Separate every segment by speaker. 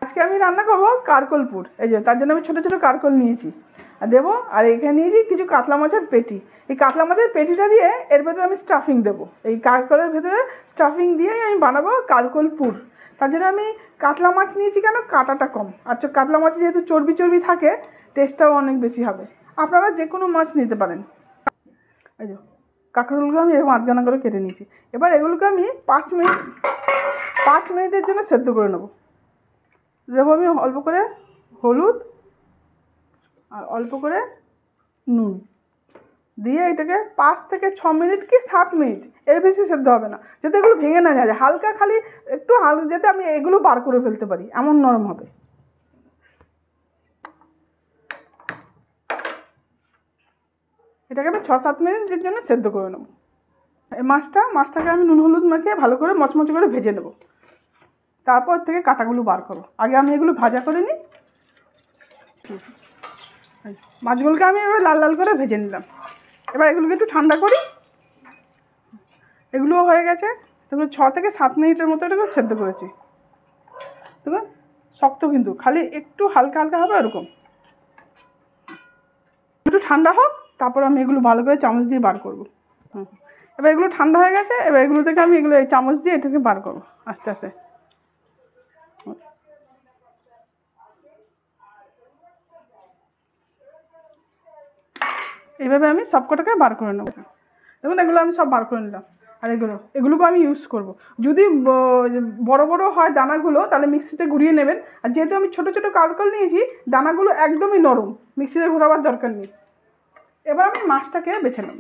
Speaker 1: আজকে আমি রান্না করবো কারকলপুর। এই যে তার জন্য আমি ছোটো ছোটো কারকল নিয়েছি আর দেবো, আর এখানে নিয়েছি কিছু কাতলা মাছের পেটি। এই কাতলা মাছের পেটিটা দিয়ে এর ভেতরে আমি স্টাফিং দেবো। এই কারকলের ভেতরে স্টাফিং দিয়েই আমি বানাবো কারকলপুর। তার জন্য আমি কাতলা মাছ নিয়েছি, কেন কাঁটাটা কম, আর কাতলা মাছে যেহেতু চর্বি চর্বি থাকে টেস্টটাও অনেক বেশি হবে। আপনারা যে কোনো মাছ নিতে পারেন। এই যে কাঁকরোলগুলো আমি এরকম আধখানা করে কেটে নিয়েছি। এবার এগুলোকে আমি 5 মিনিটের জন্য সেদ্ধ করে নেবো। দেবো আমি অল্প করে হলুদ আর অল্প করে নুন দিয়ে এটাকে 5 থেকে 6 মিনিট কি 7 মিনিট, এর বেশি সেদ্ধ হবে না, যাতে এগুলো ভেঙে না যায়, হালকা খালি একটু হালকা, যাতে আমি এগুলো বার করে ফেলতে পারি এমন নরম হবে। এটাকে আমি 6-7 মিনিটের জন্য সেদ্ধ করে নেবো। এই মাছটাকে আমি নুন হলুদ মাখিয়ে ভালো করে মচমচে করে ভেজে নেবো। তারপর থেকে কাঁটাগুলো বার করবো। আগে আমি এগুলো ভাজা করে নিই। মাছগুলোকে আমি এবার লাল লাল করে ভেজে নিলাম। এবার এগুলোকে একটু ঠান্ডা করি। এগুলোও হয়ে গেছে। তারপরে 6 থেকে 7 মিনিটের মতো এটাকে সেদ্ধ করেছি। দেখুন শক্ত, কিন্তু খালি একটু হালকা হালকা হবে এরকম। একটু ঠান্ডা হোক, তারপর আমি এগুলো ভালো করে চামচ দিয়ে বার করবো। এবার এগুলো ঠান্ডা হয়ে গেছে। এবার এগুলো থেকে আমি এগুলো এই চামচ দিয়ে এটাকে বার করবো আস্তে আস্তে। এইভাবে আমি সবকটাকে বার করে নেবো। দেখুন এগুলো আমি সব বার করে নিলাম। আর এগুলোকে আমি ইউজ করব। যদি বড় বড় হয় দানাগুলো, তাহলে মিক্সিতে ঘুরিয়ে নেবেন। আর যেহেতু আমি ছোটো ছোটো কারকল নিয়েছি, দানাগুলো একদমই নরম, মিক্সিতে ঘোরাবার দরকার নেই। এবার আমি মাছটাকে বেছে নেব।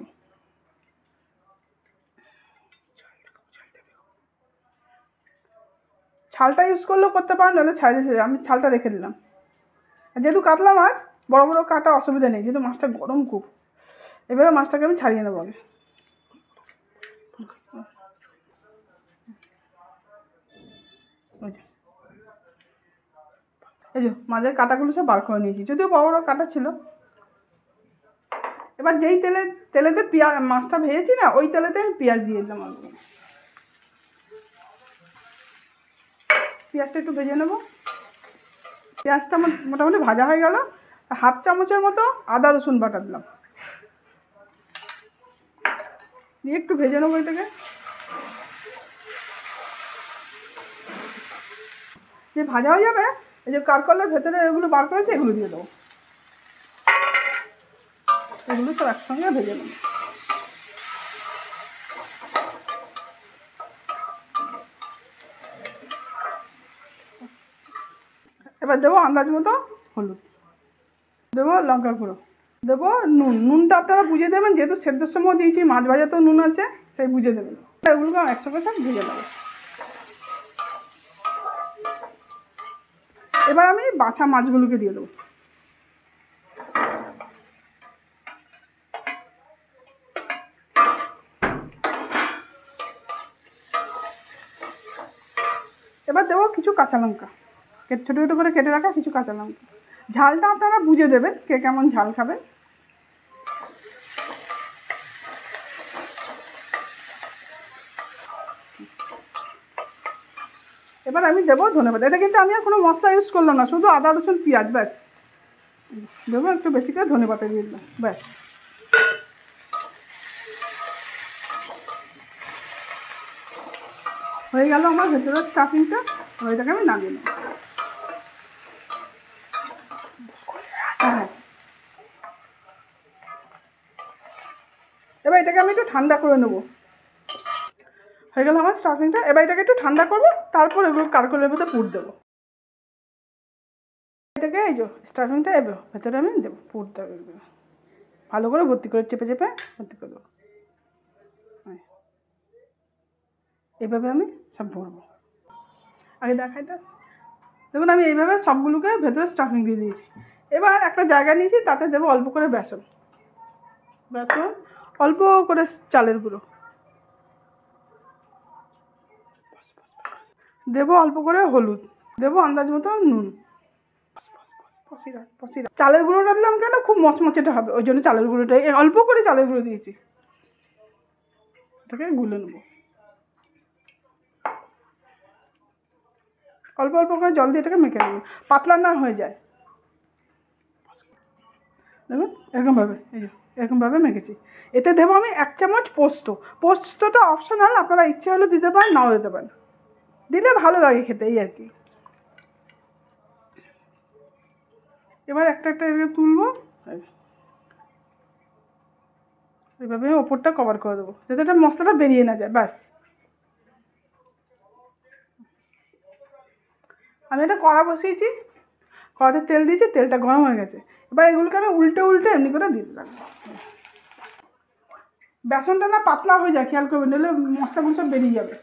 Speaker 1: ছালটা ইউজ করলেও করতে পারেন, নাহলে ছাড়িয়ে আমি ছালটা রেখে দিলাম। আর যেহেতু কাতলা মাছ, বড় বড় কাটা অসুবিধা নেই, যেহেতু মাছটা গরম খুব। এভাবে মাছটাকে আমি ছাড়িয়ে নেবো আগে। এই যে মাছের কাঁটাগুলো সব বার করে নিয়েছি, যদিও বড় বড় কাঁটা ছিল। এবার যেই তেলেতে মাছটা ভেজেছি না, ওই তেলেতে আমি পেঁয়াজ দিয়ে দিলাম অল্প। পেঁয়াজটা একটু ভেজে নেবো। পেঁয়াজটা আমার মোটামুটি ভাজা হয়ে গেল। 1/2 চামচের মতো আদা রসুন বাটা দিলাম, দিয়ে একটু ভেজে নেবো এটাকে। যে ভাজা হয়ে যাবে, এই যে কারকলের ভেতরে এগুলো বার করেছে এগুলো দিয়ে দেবো। এগুলো সব একসঙ্গে ভেজে নেবো। এবার দেবো আন্দাজ মতো হলুদ, দেবো লঙ্কা গুঁড়ো, দেবো নুনটা আপনারা বুঝে দেবেন, যেহেতু সেদ্ধর সময় দিয়েছি, মাছ ভাজাতেও নুন আছে, সেই বুঝে দেবেন। এগুলোকে একসঙ্গে সব ভেজে নেবো। এবার আমি বাছা মাছগুলোকে দিয়ে দেবো। এবার দেবো কিছু কাঁচা লঙ্কা, ছোটো ছোটো করে কেটে রাখা কিছু কাঁচা লঙ্কা। ঝালটা আপনারা বুঝে দেবেন, কে কেমন ঝাল খাবেন। এবার আমি দেবো ধনেপাতা। এটা কিন্তু আমি আর কোনো মশলা ইউজ করলাম না, শুধু আদা রসুন পেঁয়াজ, ব্যাস। দেবো একটু বেশি করে ধনেপাতা দিয়ে দিলাম, ব্যাস। হয়ে গেল আমার ভেতরের স্টাফিংটা। ওইটাকে আমি নামিয়ে নেব। হ্যাঁ, এবার এটাকে আমি একটু ঠান্ডা করে নেবো। হয়ে গেল আমার স্টাফিংটা। এবার এটাকে একটু ঠান্ডা করবো, তারপর এগুলো কারকলের ভেতরে পুর দেবো। এটাকে এই যে স্টাফিংটা ভেতরে আমি দেবো, পুর দেবো। ভালো করে ভর্তি করে চেপে চেপে ভর্তি করে দেবো। এইভাবে আমি সব ভরবো। আগে দেখাই তো, দেখুন আমি এইভাবে সবগুলোকে ভেতরে স্টাফিং দিয়ে দিয়েছি। এবার একটা জায়গা নিয়েছি, তাতে দেবো অল্প করে বেসন, অল্প করে চালের গুঁড়ো দেবো, অল্প করে হলুদ দেবো, আন্দাজ মতো নুন। চালের গুঁড়োটা দিলাম কেন, খুব মচমচেটা হবে, ওই জন্য চালের গুঁড়োটা অল্প করে চালের গুঁড়ো দিয়েছি। এটাকে গুলে নেবো। অল্প অল্প করে জল দিয়ে এটাকে মেখে নেবেন, পাতলা না হয়ে যায়। দেখুন এরকমভাবে, এই যে এরকমভাবে মেখেছি। এতে দেবো আমি 1 চামচ পোস্ত। পোস্তটা অপশনাল, আপনারা ইচ্ছে হলে দিতে পারেন, নাও দিতে পারেন, দিলে ভালো লাগে খেতে, এই আর কি। এবার একটা একটা তুলবো, এইভাবে ওপরটা কভার করে দেবো যাতে এটা মশলাটা বেরিয়ে না যায়, ব্যাস। আমি একটা কড়া বসিয়েছি, কড়াতে তেল দিয়েছি, তেলটা গরম হয়ে গেছে। এবার এগুলোকে আমি উল্টে উল্টে এমনি করে দিয়ে দিলাম। বেসনটা না পাতলা হয়ে যায়, খেয়াল করবেন, নাহলে মশলাগুলো সব বেরিয়ে যাবে।